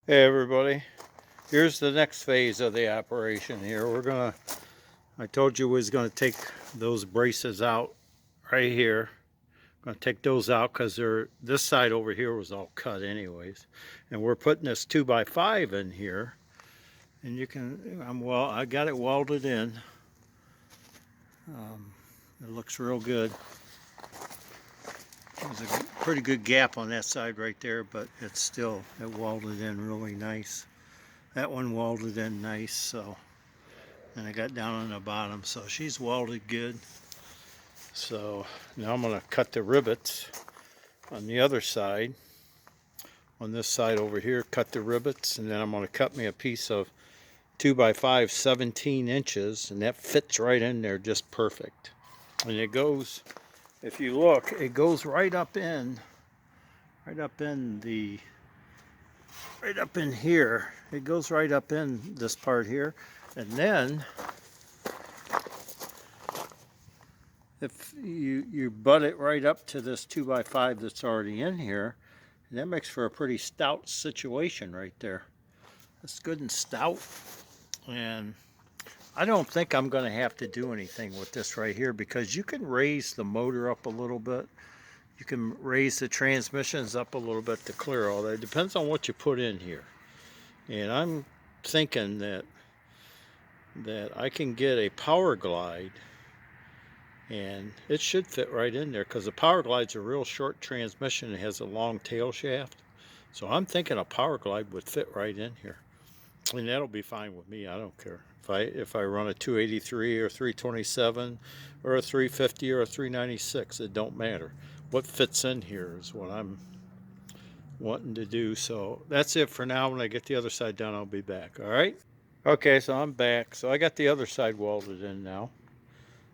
Hey everybody, here's the next phase of the operation here. I told you we was gonna take those braces out right here. Gonna take those out because this side over here was all cut anyways. And we're putting this 2x5 in here. And I got it welded in. It looks real good. There's a pretty good gap on that side right there, but it welded in really nice. That one welded in nice, so. And I got down on the bottom, so she's welded good. So now I'm going to cut the rivets on the other side. On this side over here, cut the rivets, and then I'm going to cut me a piece of 2x5 17 inches, and that fits right in there just perfect. And it goes, if you look, it goes right up in here. It goes right up in this part here. And then if you butt it right up to this 2x5 that's already in here, and that makes for a pretty stout situation right there. It's good and stout, and I don't think I'm going to have to do anything with this right here because you can raise the motor up a little bit. You can raise the transmissions up a little bit to clear all that. It depends on what you put in here. And I'm thinking that I can get a power glide, and it should fit right in there because the power glide's a real short transmission. It has a long tail shaft. So I'm thinking a power glide would fit right in here. And that'll be fine with me. I don't care. If I run a 283 or 327 or a 350 or a 396, it don't matter. What fits in here is what I'm wanting to do. So that's it for now. When I get the other side done, I'll be back. All right? Okay, so I'm back. So I got the other side welded in now.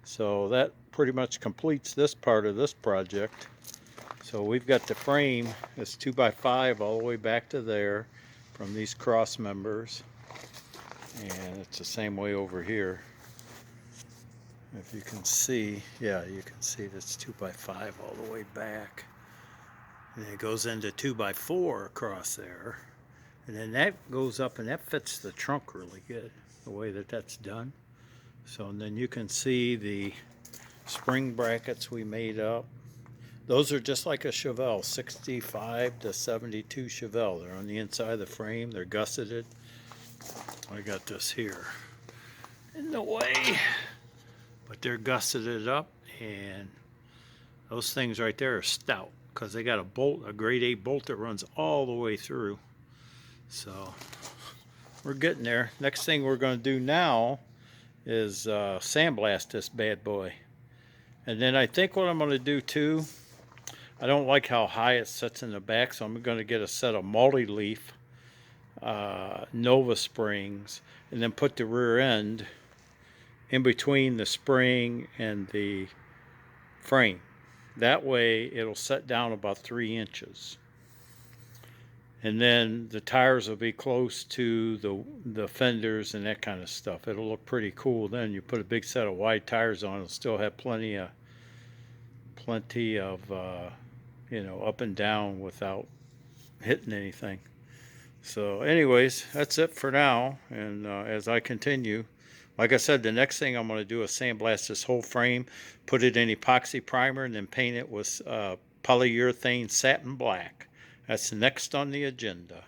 So that pretty much completes this part of this project. So we've got the frame, it's 2x5 all the way back to there from these cross members. And it's the same way over here. If you can see, yeah, you can see that's 2x5 all the way back. And it goes into 2x4 across there. And then that goes up and that fits the trunk really good, the way that that's done. So, and then you can see the spring brackets we made up. Those are just like a Chevelle, 65 to 72 Chevelle. They're on the inside of the frame, they're gusseted. I got this here in the way, but they're gusseted up, and those things right there are stout because they got a grade A bolt that runs all the way through. So we're getting there. Next thing we're going to do now is sandblast this bad boy. And then I think what I'm going to do too, I don't like how high it sits in the back, so I'm going to get a set of multi-leaf Nova springs and then put the rear end in between the spring and the frame. That way it'll set down about 3 inches. And then the tires will be close to the fenders and that kind of stuff. It'll look pretty cool then. You put a big set of wide tires on, it'll still have plenty of up and down without hitting anything. So anyways, that's it for now. And as I continue, like I said, the next thing I'm going to do is sandblast this whole frame, put it in epoxy primer, and then paint it with polyurethane satin black. That's next on the agenda.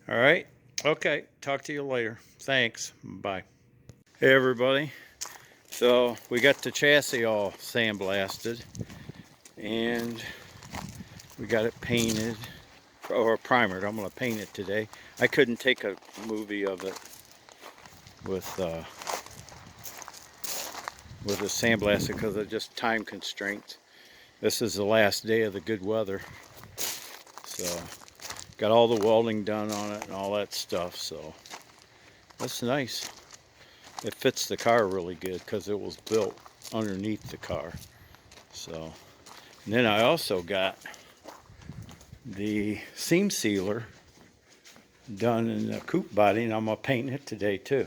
All right. Okay. Talk to you later. Thanks. Bye. Hey everybody. So we got the chassis all sandblasted, and we got it painted or primered. I'm going to paint it today. I couldn't take a movie of it with a sandblaster because of just time constraints. This is the last day of the good weather, so got all the welding done on it and all that stuff. So that's nice. It fits the car really good because it was built underneath the car. So, and then I also got the seam sealer done in the coupe body, and I'm gonna paint it today too,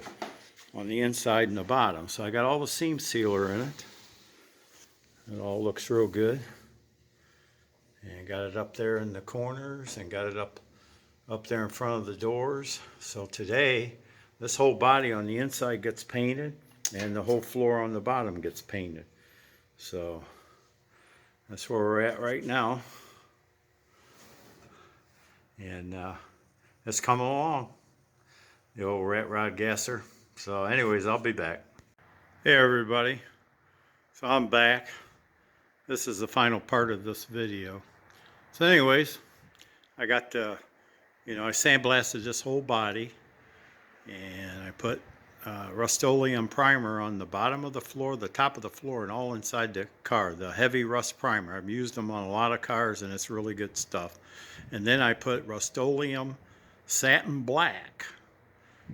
on the inside and the bottom. So I got all the seam sealer in it. It all looks real good. And got it up there in the corners and got it up up there in front of the doors. So today, this whole body on the inside gets painted and the whole floor on the bottom gets painted. So that's where we're at right now. And it's coming along, the old rat rod gasser. So anyways, I'll be back. Hey everybody, so I'm back. This is the final part of this video. So anyways, I got I sandblasted this whole body, and I put Rust-Oleum primer on the bottom of the floor, the top of the floor, and all inside the car, the heavy rust primer. I've used them on a lot of cars and it's really good stuff. And then I put Rust-Oleum satin black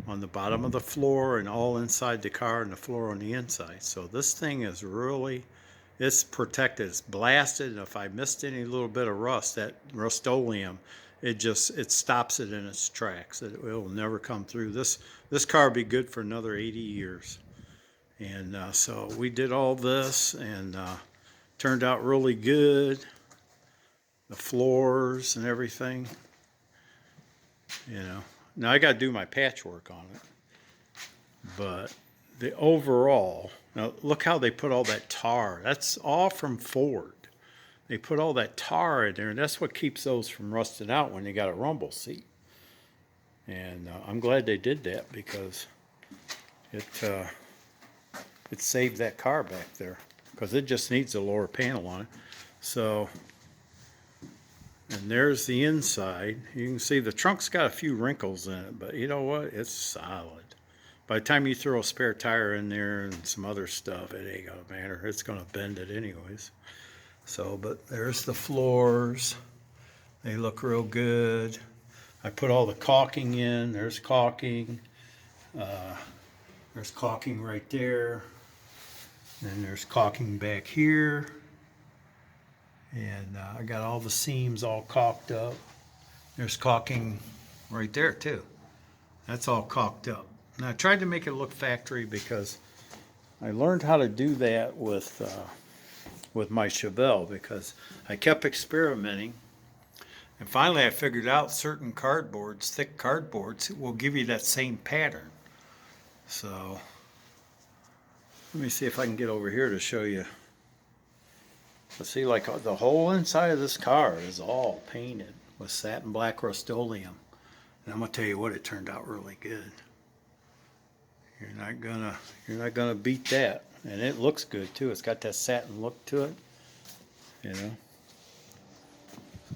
on the bottom of the floor and all inside the car and the floor on the inside. So this thing is really, it's protected, it's blasted, and if I missed any little bit of rust, that Rust-Oleum, it stops it in its tracks. It will never come through. This car will be good for another 80 years. And so we did all this, and turned out really good. The floors and everything, Now I got to do my patchwork on it, but the overall, now look how they put all that tar. That's all from Ford. They put all that tar in there, and that's what keeps those from rusting out when you got a rumble seat. And I'm glad they did that, because it saved that car back there, because it just needs a lower panel on it. So, and there's the inside. You can see the trunk's got a few wrinkles in it, but you know what? It's solid. By the time you throw a spare tire in there and some other stuff, it ain't gonna matter. It's gonna bend it anyways. So, but there's the floors. They look real good. I put all the caulking in. There's caulking. There's caulking right there. And there's caulking back here. And I got all the seams all caulked up. There's caulking right there too. That's all caulked up. And I tried to make it look factory, because I learned how to do that with my Chevelle, because I kept experimenting, and finally I figured out certain cardboards, thick cardboards, will give you that same pattern. So let me see if I can get over here to show you. Let's see, like the whole inside of this car is all painted with satin black Rust-Oleum, and I'm gonna tell you what, it turned out really good. You're not gonna beat that. And it looks good too. It's got that satin look to it, So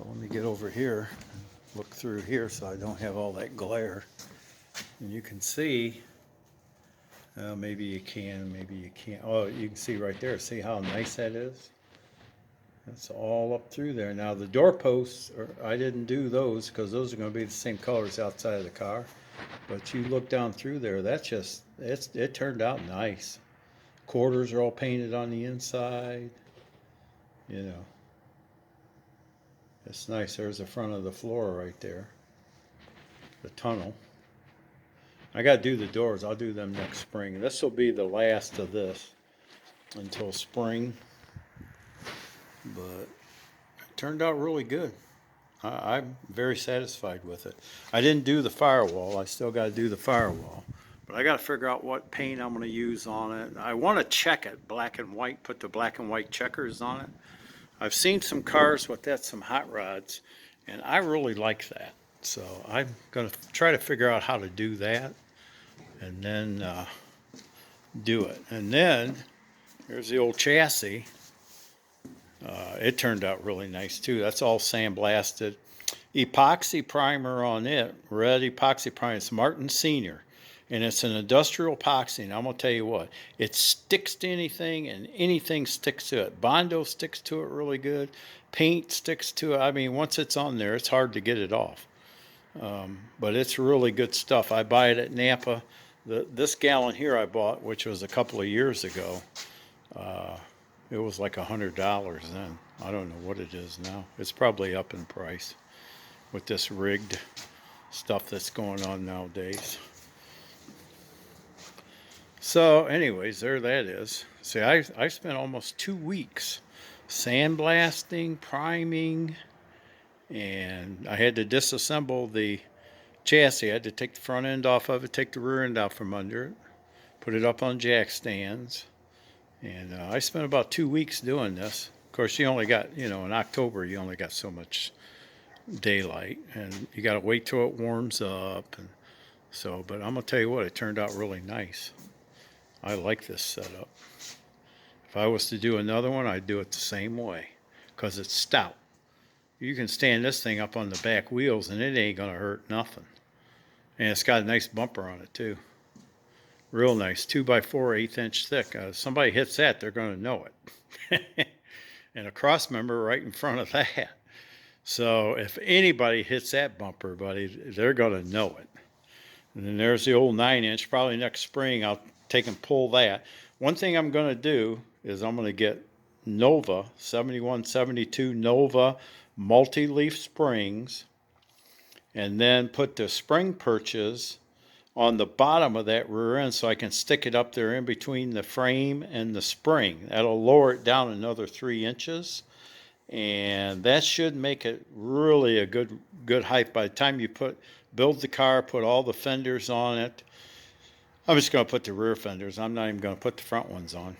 let me get over here and look through here so I don't have all that glare. And you can see, maybe you can, maybe you can't. Oh, you can see right there. See how nice that is? That's all up through there. Now the doorposts, I didn't do those, because those are going to be the same colors outside of the car. But you look down through there, that's just, it turned out nice. Quarters are all painted on the inside. It's nice. There's the front of the floor right there. The tunnel. I got to do the doors. I'll do them next spring. This will be the last of this until spring. But it turned out really good. I'm very satisfied with it. I didn't do the firewall. I still got to do the firewall. But I got to figure out what paint I'm going to use on it. I want to check it, black and white, put the black and white checkers on it. I've seen some cars with that, some hot rods, and I really like that. So I'm going to try to figure out how to do that, and then do it. And then there's the old chassis. It turned out really nice too. That's all sandblasted. Epoxy primer on it, red epoxy primer. It's Martin Senior, and it's an industrial epoxy. And I'm gonna tell you what, it sticks to anything, and anything sticks to it. Bondo sticks to it really good. Paint sticks to it. I mean, once it's on there, it's hard to get it off. But it's really good stuff. I buy it at Napa. This gallon here I bought, which was a couple of years ago. It was like $100 then. I don't know what it is now. It's probably up in price with this rigged stuff that's going on nowadays. So anyways, there that is. See, I spent almost 2 weeks sandblasting, priming, and I had to disassemble the chassis. I had to take the front end off of it, take the rear end out from under it, put it up on jack stands. And I spent about 2 weeks doing this. Of course, you only got, in October, you only got so much daylight. And you got to wait till it warms up. And so, but I'm going to tell you what, it turned out really nice. I like this setup. If I was to do another one, I'd do it the same way because it's stout. You can stand this thing up on the back wheels and it ain't going to hurt nothing. And it's got a nice bumper on it too. Real nice, 2x4, 1/8 inch thick. Somebody hits that, they're going to know it. And a cross member right in front of that. So if anybody hits that bumper, buddy, they're going to know it. And then there's the old 9-inch. Probably next spring I'll take and pull that. One thing I'm going to do is I'm going to get Nova, 71, 72 Nova multi-leaf springs, and then put the spring perches on the bottom of that rear end so I can stick it up there in between the frame and the spring. That'll lower it down another 3 inches, and that should make it really a good height. By the time you build the car, put all the fenders on it. I'm just going to put the rear fenders. I'm not even going to put the front ones on.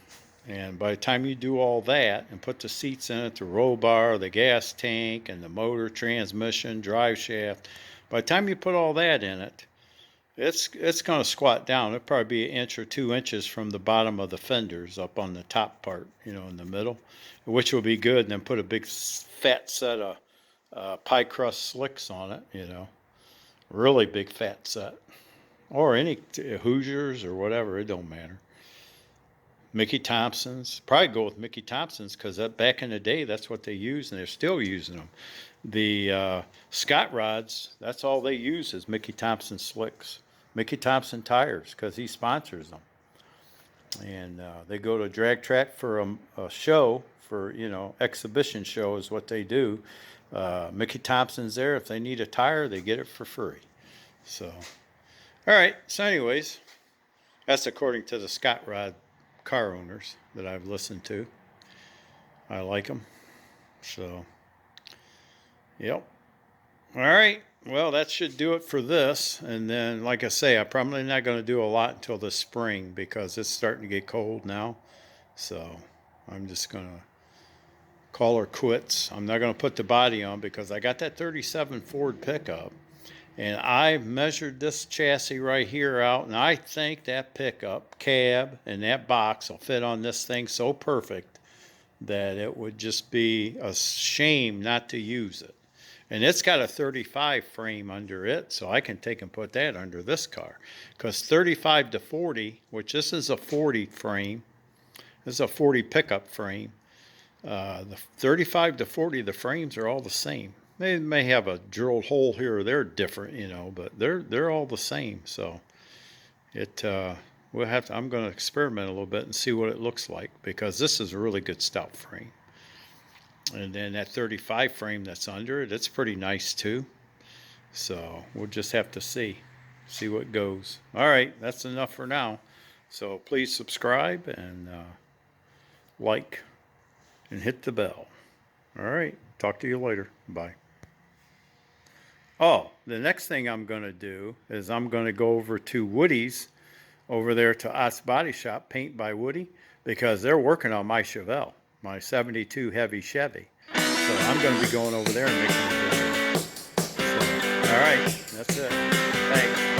And by the time you do all that and put the seats in it, the roll bar, the gas tank, and the motor, transmission, drive shaft, by the time you put all that in it, it's going to squat down. It'll probably be 1 inch or 2 inches from the bottom of the fenders up on the top part, in the middle, which will be good. And then put a big fat set of pie crust slicks on it, really big fat set. Or any Hoosiers or whatever, it don't matter. Mickey Thompson's, probably go with Mickey Thompson's because back in the day, that's what they used, and they're still using them. The Scott rods, that's all they use is Mickey Thompson slicks. Mickey Thompson tires because he sponsors them. And they go to drag track for a show, for, exhibition show is what they do. Mickey Thompson's there. If they need a tire, they get it for free. So, all right. So anyways, that's according to the Scott rod car owners that I've listened to. I like them. So, yep. All right. Well, that should do it for this. And then, like I say, I'm probably not going to do a lot until the spring because it's starting to get cold now. So I'm just going to call her quits. I'm not going to put the body on because I got that 37 Ford pickup. And I measured this chassis right here out, and I think that pickup, cab, and that box will fit on this thing so perfect that it would just be a shame not to use it. And it's got a 35 frame under it, so I can take and put that under this car. Because 35 to 40, which this is a 40 frame, this is a 40 pickup frame. The 35 to 40, the frames are all the same. They may have a drilled hole here or there different, but they're all the same. So I'm going to experiment a little bit and see what it looks like because this is a really good stout frame. And then that 35 frame that's under it, it's pretty nice too. So we'll just have to see what goes. All right, that's enough for now. So please subscribe and like and hit the bell. All right, talk to you later. Bye. Oh, the next thing I'm going to do is I'm going to go over to Woody's over there to Ott's Body Shop, Paint by Woody, because they're working on my Chevelle, my 72 heavy Chevy. So I'm going to be going over there and making a video. So, all right, that's it. Thanks.